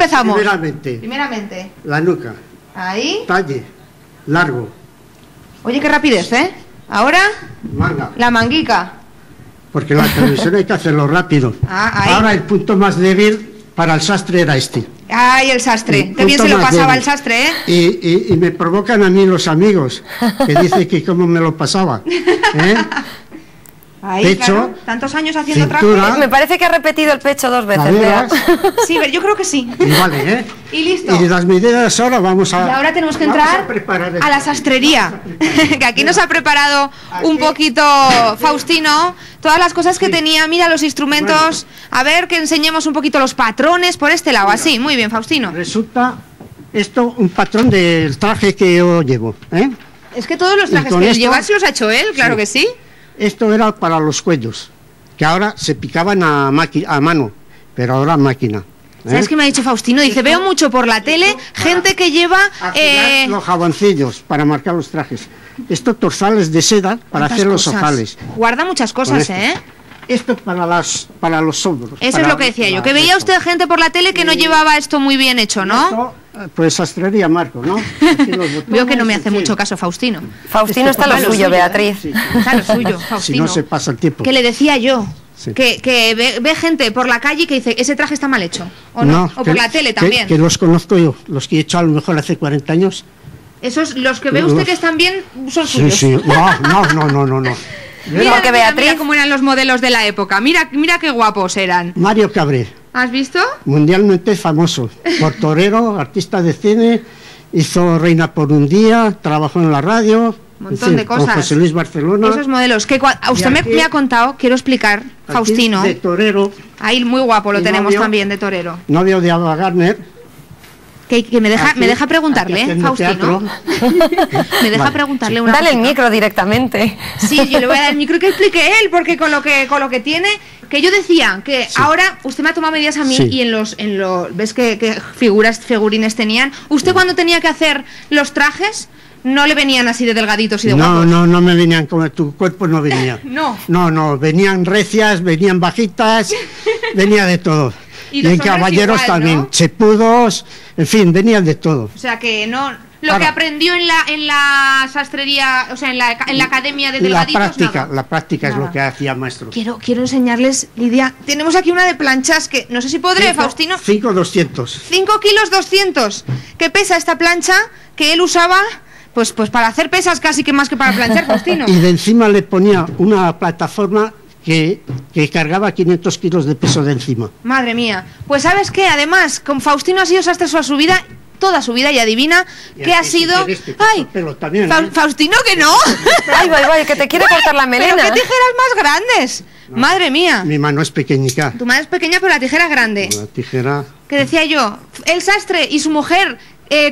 empezamos? Primeramente. La nuca. Ahí. Talle. Largo. Oye, qué rapidez, ¿eh? Ahora. Manga. La manguica. Porque en la televisión hay que hacerlo rápido. Ahí. Ahora el punto más débil para el sastre era este. Ay, el sastre. Qué bien se lo pasaba el sastre, ¿eh? Y me provocan a mí los amigos, que dicen que cómo me lo pasaba. Ahí, pecho, claro, tantos años haciendo cintura, traje. Me parece que ha repetido el pecho 2 veces. Sí, yo creo que sí. Y vale, ¿eh? Y listo. Y las medidas ahora vamos a... Y ahora tenemos que entrar a la sastrería, que aquí nos ha preparado un poquito Faustino, todas las cosas que tenía, mira los instrumentos, a ver que enseñemos un poquito los patrones por este lado, así, muy bien, Faustino. Resulta esto un patrón del traje que yo llevo, ¿eh? Es que todos los trajes que él lleva se los ha hecho él, claro que sí. Esto era para los cuellos, que ahora se picaban a mano, pero ahora a máquina. ¿Sabes qué me ha dicho Faustino? Dice, veo mucho por la tele gente que lleva... los jaboncillos para marcar los trajes. Esto torsales de seda para hacer los ojales. Guarda muchas cosas, ¿eh? Esto para los hombros. Eso es lo que decía yo, que veía usted gente por la tele que no llevaba esto muy bien hecho, ¿no? Esto, pues sastrería Marco, ¿no? Veo que no me hace mucho caso Faustino. Faustino está lo suyo, Beatriz. Está lo suyo, Faustino. Si no se pasa el tiempo. Que le decía yo, que ve gente por la calle que dice, ese traje está mal hecho, ¿o no? O por la tele también. Que los conozco yo, los que he hecho a lo mejor hace 40 años. Esos, los que ve usted que están bien, son suyos. Sí, no. Mira cómo eran los modelos de la época. Mira qué guapos eran. Mario Cabré. ¿Has visto? Mundialmente famoso. Por torero, artista de cine, hizo Reina por un día, trabajó en la radio. Un montón de cosas. Con José Luis Barcelona. Esos modelos. Que usted me ha contado, quiero explicar, Faustino. De torero. Ahí muy guapo lo tenemos también, de torero. Novio de Ava Gardner. Que me deja preguntarle, Faustino. Me deja preguntarle una cosa. Dale el micro directamente. Sí, yo le voy a dar el micro y que explique él, porque con lo que tiene, que yo decía que ahora usted me ha tomado medidas a mí y en los ves que figurines tenían. Usted cuando tenía que hacer los trajes no le venían así de delgaditos y de guapos. No me venían como tu cuerpo no venía. No, venían recias, venían bajitas, venía de todo. Y en caballeros igual, también, ¿no? Chepudos, en fin, venían de todo. O sea que no, lo que aprendió en la sastrería, o sea, en la academia de delgaditos, la práctica nada. Es lo que hacía maestro. Quiero enseñarles, Lidia, tenemos aquí una de planchas que no sé si podré, Faustino. 5,200. 5 kilos 200. ¿Qué pesa esta plancha que él usaba? Pues para hacer pesas casi que más que para planchar, Faustino. Y de encima le ponía una plataforma que cargaba 500 kilos de peso de encima. Madre mía. Pues ¿sabes qué? Además, con Faustino ha sido sastre toda su vida, y adivina que ha sido... ¡Ay! También, Faustino, que no. Ay, que te quiere cortar la melena. ¿Pero qué tijeras más grandes? No, madre mía. Mi mano es pequeñica. Tu mano es pequeña, pero la tijera es grande. La tijera... Que decía yo, el sastre y su mujer...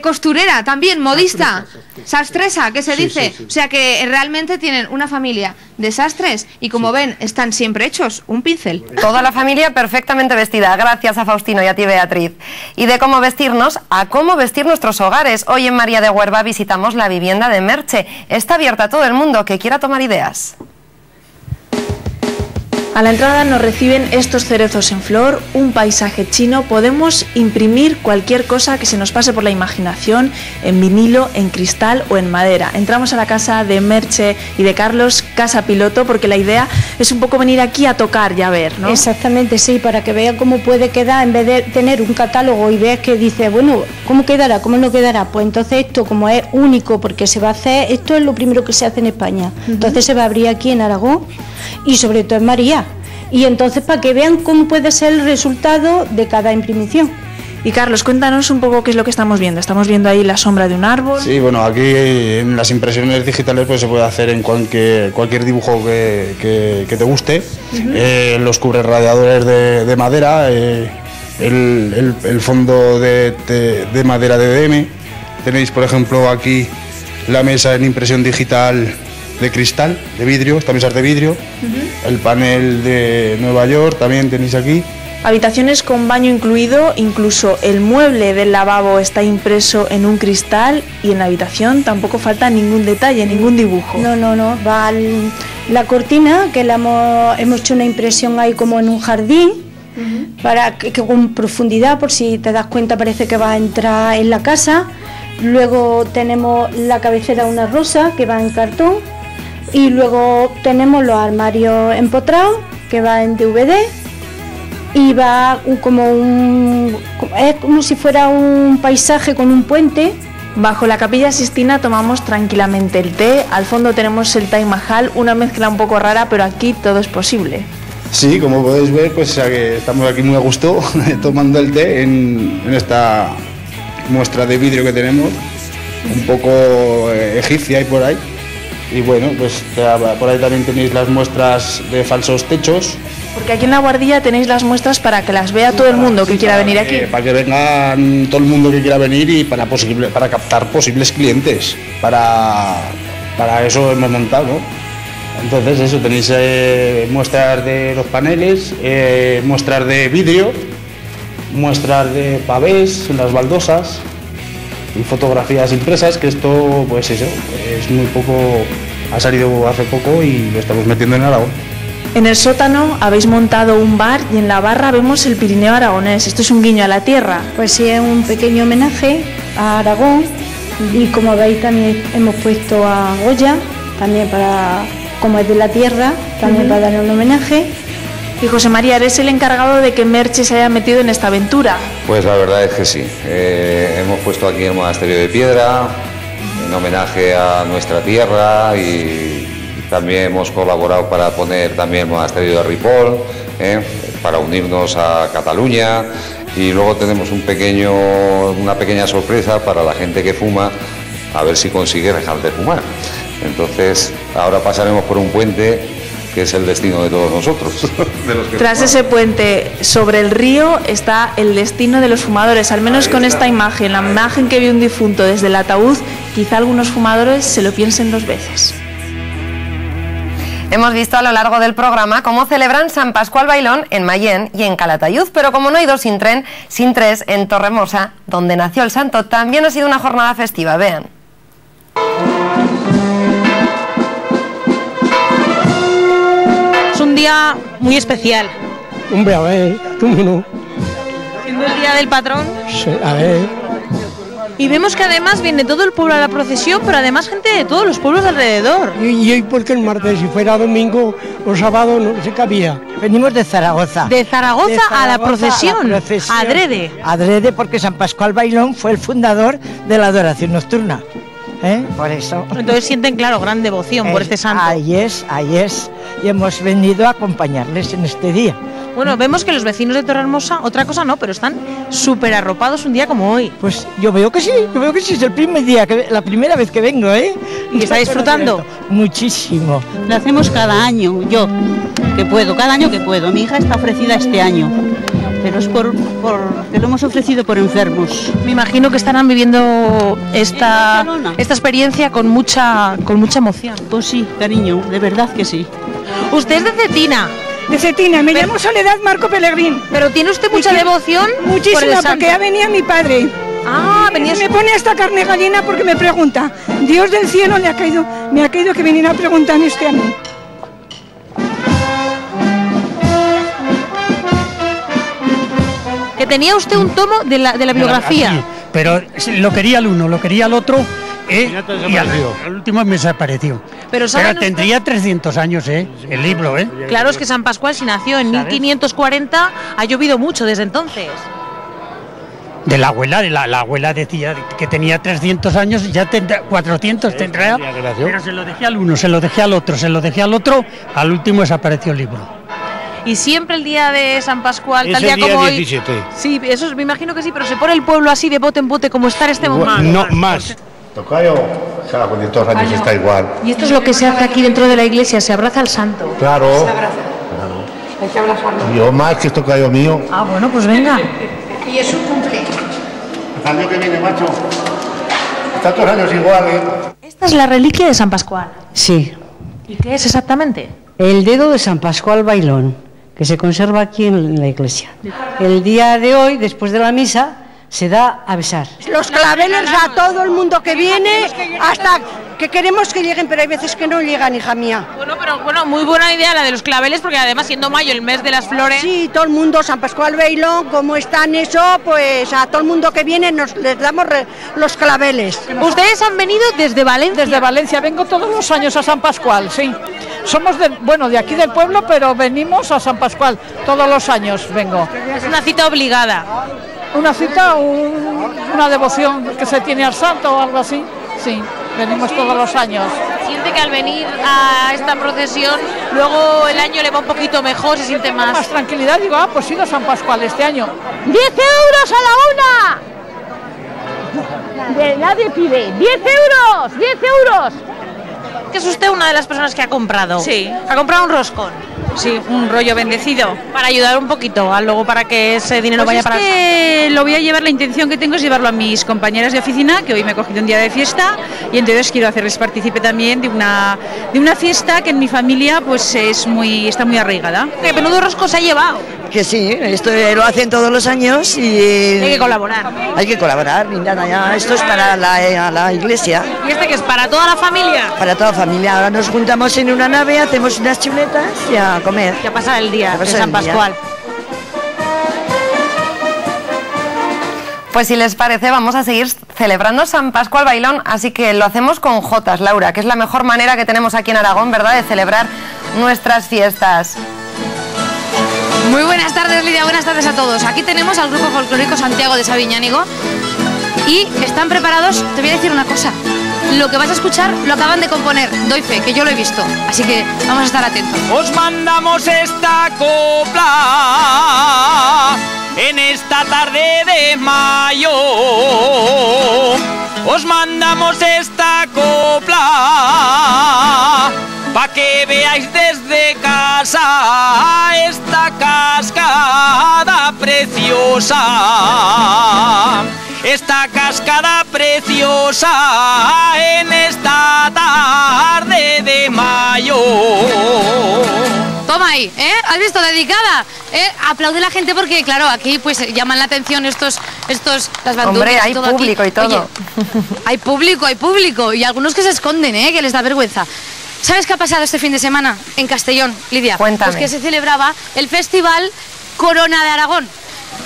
costurera, también, modista, sastresa, que se dice. O sea que realmente tienen una familia de sastres y como ven, están siempre hechos un pincel. Toda la familia perfectamente vestida, gracias a Faustino y a ti, Beatriz. Y de cómo vestirnos a cómo vestir nuestros hogares. Hoy en María de Huerva visitamos la vivienda de Merche. Está abierta a todo el mundo que quiera tomar ideas. A la entrada nos reciben estos cerezos en flor, un paisaje chino. Podemos imprimir cualquier cosa que se nos pase por la imaginación, en vinilo, en cristal o en madera. Entramos a la casa de Merche y de Carlos, casa piloto, porque la idea es un poco venir aquí a tocar y a ver, ¿no? Exactamente, sí, para que vean cómo puede quedar, en vez de tener un catálogo y ver que dice, bueno, ¿cómo quedará? ¿Cómo no quedará? Pues entonces esto, como es único, porque se va a hacer, esto es lo primero que se hace en España. Entonces se va a abrir aquí en Aragón y sobre todo en María. Y entonces para que vean cómo puede ser el resultado de cada imprimición. Y Carlos, cuéntanos un poco qué es lo que estamos viendo. Estamos viendo ahí la sombra de un árbol. Sí, bueno, aquí en las impresiones digitales pues se puede hacer en cualquier dibujo que te guste. Los cubrerradiadores de madera, el fondo de madera de DM. Tenéis, por ejemplo, aquí la mesa en impresión digital de cristal, de vidrio, esta mesa es de vidrio. El panel de Nueva York también tenéis aquí. Habitaciones con baño incluido, incluso el mueble del lavabo está impreso en un cristal y en la habitación tampoco falta ningún detalle, ningún dibujo. No, va la cortina, que hemos hecho una impresión ahí como en un jardín, para que con profundidad, por si te das cuenta parece que va a entrar en la casa. Luego tenemos la cabecera una rosa que va en cartón y luego tenemos los armarios empotrados que va en DVD y va es como si fuera un paisaje con un puente. Bajo la Capilla Sixtina tomamos tranquilamente el té, al fondo tenemos el Taj Mahal, una mezcla un poco rara, pero aquí todo es posible. Sí, como podéis ver, pues estamos aquí muy a gusto tomando el té en esta muestra de vidrio que tenemos, un poco egipcia y por ahí. Y bueno, pues por ahí también tenéis las muestras de falsos techos. Porque aquí en La Guardilla tenéis las muestras para que las vea todo el mundo que quiera venir aquí. Para que vengan todo el mundo que quiera venir y para captar posibles clientes. Para eso hemos montado, ¿no? Entonces eso, tenéis muestras de los paneles, muestras de vidrio, muestras de pavés, las baldosas y fotografías impresas, que esto, pues eso, es muy poco, ha salido hace poco y lo estamos metiendo en Aragón. En el sótano habéis montado un bar y en la barra vemos el Pirineo aragonés. Esto es un guiño a la tierra. Pues sí, es un pequeño homenaje a Aragón y como veis también hemos puesto a Goya, también como es de la tierra, también para darle un homenaje. Y José María, eres el encargado de que Merche se haya metido en esta aventura. Pues la verdad es que sí. Hemos puesto aquí el Monasterio de Piedra en homenaje a nuestra tierra y también hemos colaborado para poner también el Monasterio de Ripoll, para unirnos a Cataluña, y luego tenemos una pequeña sorpresa para la gente que fuma, a ver si consigue dejar de fumar. Entonces ahora pasaremos por un puente que es el destino de todos nosotros. Tras ese puente sobre el río está el destino de los fumadores, al menos con esta imagen, la imagen que vio un difunto desde el ataúd, quizá algunos fumadores se lo piensen 2 veces. Hemos visto a lo largo del programa cómo celebran San Pascual Bailón en Mayén y en Calatayud, pero como no hay 2 sin 3 en Torremosa, donde nació el santo, también ha sido una jornada festiva. Vean. Es un día muy especial. Hombre, a ver, ¿cómo no? Siendo el día del patrón. Sí, a ver. Y vemos que además viene todo el pueblo a la procesión, pero además gente de todos los pueblos alrededor. Y hoy porque el martes, si fuera domingo o sábado, no se cabía. Venimos de Zaragoza. De Zaragoza a la procesión. Adrede. Adrede porque San Pascual Bailón fue el fundador de la adoración nocturna. Por eso. Entonces sienten, claro, gran devoción por este santo. Ahí es. Y hemos venido a acompañarles en este día. Bueno, vemos que los vecinos de Torrehermosa, otra cosa no, pero están súper arropados un día como hoy. Pues yo veo que sí, es el primer día, la primera vez que vengo, ¿Y está disfrutando? Muchísimo. Lo hacemos cada año, yo, que puedo, cada año que puedo. Mi hija está ofrecida este año, pero es que lo hemos ofrecido por enfermos. Me imagino que estarán viviendo esta experiencia con mucha emoción. Pues sí, cariño, de verdad que sí. Usted es de Cetina. De Cetina, me llamo Soledad Marco Pellegrín. ¿Pero tiene usted mucha devoción? Muchísima, porque ya venía mi padre. Venía. Me pone esta carne gallina porque me pregunta. Dios del cielo me ha caído que viniera a preguntarme usted a mí. Que tenía usted un tomo de la biografía. Sí, pero lo quería el uno, lo quería el otro. Y al último me desapareció. Pero tendría 300 años, el libro, Claro, es que San Pascual, si nació en 1540, ha llovido mucho desde entonces. De la abuela decía que tenía 300 años, ya tendrá 400 tendrá, pero se lo dejé al uno, se lo dejé al otro, al último desapareció el libro. Y siempre el día de San Pascual, tal día como 17. hoy. Sí, eso me imagino que sí, pero se pone el pueblo así de bote en bote como está en este momento. No, más. Tocayo, con 10 años está igual. Y esto es lo que se hace aquí dentro de la iglesia, se abraza al santo. Claro. Se abraza. Claro. Hay que abrazarlo. Yo más, que es tocayo mío. Bueno, pues venga. Y es su cumple. El año que viene, macho. Está todos años igual, Esta es la reliquia de San Pascual. Sí. ¿Y qué es exactamente? El dedo de San Pascual Bailón, que se conserva aquí en la iglesia. El día de hoy, después de la misa, se da a besar. Los claveles a todo el mundo que viene, hasta que queremos que lleguen, pero hay veces que no llegan, hija mía. Bueno, muy buena idea la de los claveles, porque además siendo mayo el mes de las flores. Sí, todo el mundo, San Pascual Bailón, como están eso, pues a todo el mundo que viene les damos los claveles. ¿Ustedes han venido desde Valencia? Desde Valencia, vengo todos los años a San Pascual, sí. Somos de aquí del pueblo, pero venimos a San Pascual, todos los años vengo. Es una cita obligada. Una cita, una devoción que se tiene al santo o algo así, sí, venimos todos los años. ¿Siente que al venir a esta procesión, luego el año le va un poquito mejor, se siente más tranquilidad? Digo, pues he ido a San Pascual este año. 10 euros a la una. Nadie pide. 10 euros, 10 euros. ¿Que es usted una de las personas que ha comprado? Sí. ¿Ha comprado un roscón? Sí, un rollo bendecido. Para ayudar un poquito, luego para que ese dinero vaya para... Lo voy a llevar, la intención que tengo es llevarlo a mis compañeras de oficina, que hoy me he cogido un día de fiesta, y entonces quiero hacerles partícipe también de una fiesta que en mi familia pues está muy arraigada. ¿Qué menudo roscón se ha llevado? Que sí, esto lo hacen todos los años y... Hay que colaborar. Hay que colaborar, nada, ya, esto es para la iglesia. ¿Y este que es para toda la familia? Para toda la familia, ahora nos juntamos en una nave, hacemos unas chuletas y a comer. Ya pasa el día de San Pascual. Pues si les parece, vamos a seguir celebrando San Pascual Bailón, así que lo hacemos con jotas, Laura, que es la mejor manera que tenemos aquí en Aragón, ¿verdad?, de celebrar nuestras fiestas. Muy buenas tardes, Lidia, buenas tardes a todos. Aquí tenemos al grupo folclórico Santiago de Sabiñánigo y están preparados. Te voy a decir una cosa, lo que vas a escuchar lo acaban de componer, doy fe, que yo lo he visto, así que vamos a estar atentos. Os mandamos esta copla en esta tarde de mayo, os mandamos esta copla pa' que veáis desde casa esta cascada preciosa, esta cascada preciosa en esta tarde de mayo. Toma ahí, ¿eh? ¿Has visto? Dedicada. Aplaude la gente porque, claro, aquí pues llaman la atención estos las bandurrias. Hombre, hay todo público aquí. y todo. Oye, hay público y algunos que se esconden, que les da vergüenza. ¿Sabes qué ha pasado este fin de semana en Castellón, Lidia? Cuéntame. Pues que se celebraba el Festival Corona de Aragón.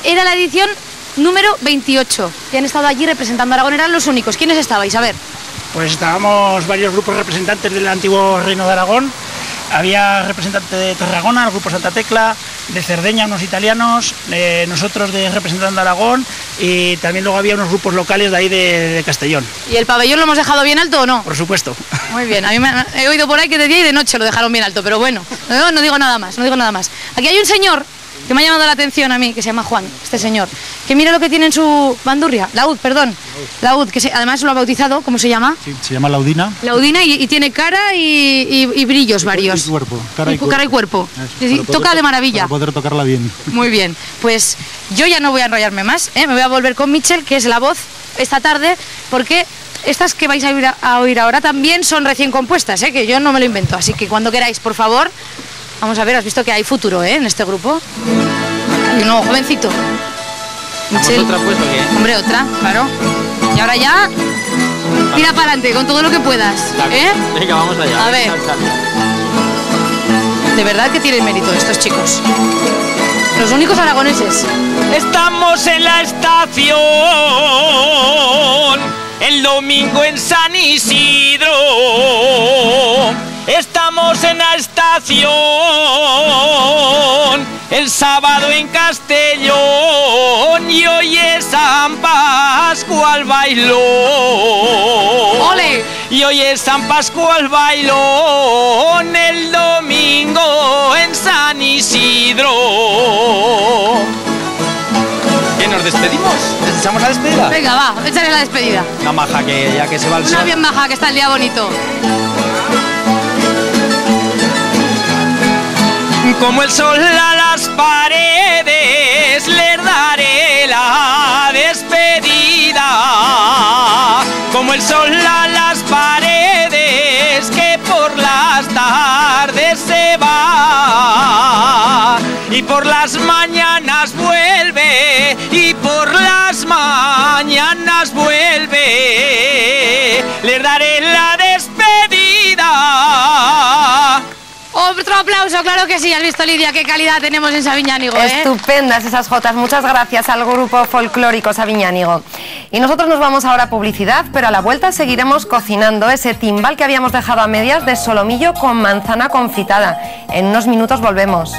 Era la edición número 28. Que han estado allí representando a Aragón, eran los únicos. ¿Quiénes estabais? A ver. Pues estábamos varios grupos representantes del antiguo Reino de Aragón. Había representantes de Tarragona, el grupo Santa Tecla, de Cerdeña, unos italianos, nosotros de representando a Aragón, y también luego había unos grupos locales de ahí de Castellón. ¿Y el pabellón lo hemos dejado bien alto o no? Por supuesto. Muy bien, a mí he oído por ahí que de día y de noche lo dejaron bien alto, pero bueno, no digo nada más, Aquí hay un señor que me ha llamado la atención a mí, que se llama Juan, este señor, que mira lo que tiene en su bandurria, laúd, que además lo ha bautizado, ¿cómo se llama? Sí, se llama laudina. Laudina y tiene cara y brillos varios. Y cuerpo, cara y cuerpo. Toca de maravilla. Para poder tocarla bien. Muy bien, pues yo ya no voy a enrollarme más, me voy a volver con Michel, que es la voz esta tarde, porque estas que vais a oír ahora también son recién compuestas, que yo no me lo invento, así que cuando queráis, por favor. Vamos a ver, has visto que hay futuro, en este grupo. Hay uno jovencito. Michel. ¿Otra pues o qué? Hombre, otra, claro. Y ahora ya, tira para adelante con todo lo que puedas, Venga, vamos allá. A ver. De verdad que tienen mérito estos chicos. Los únicos aragoneses. Estamos en la estación, el domingo en San Isidro. Estamos en la estación, el sábado en Castellón, y hoy es San Pascual Bailón. ¡Ole! Y hoy es San Pascual Bailón, el domingo en San Isidro. ¿Qué, nos despedimos? ¿Les echamos la despedida? Venga, va, échale la despedida. Una maja que ya que se va el sol. Una bien maja, que está el día bonito. Como el sol a las paredes, les daré la despedida. Como el sol a las paredes, que por las tardes se va y por las mañanas vuelve, y por las mañanas vuelve. Les daré la despedida nuestro aplauso, claro que sí. Has visto, Lidia, qué calidad tenemos en Sabiñánigo, ¿eh? Estupendas esas jotas. Muchas gracias al grupo folclórico Sabiñánigo. Y nosotros nos vamos ahora a publicidad, pero a la vuelta seguiremos cocinando ese timbal que habíamos dejado a medias de solomillo con manzana confitada. En unos minutos volvemos.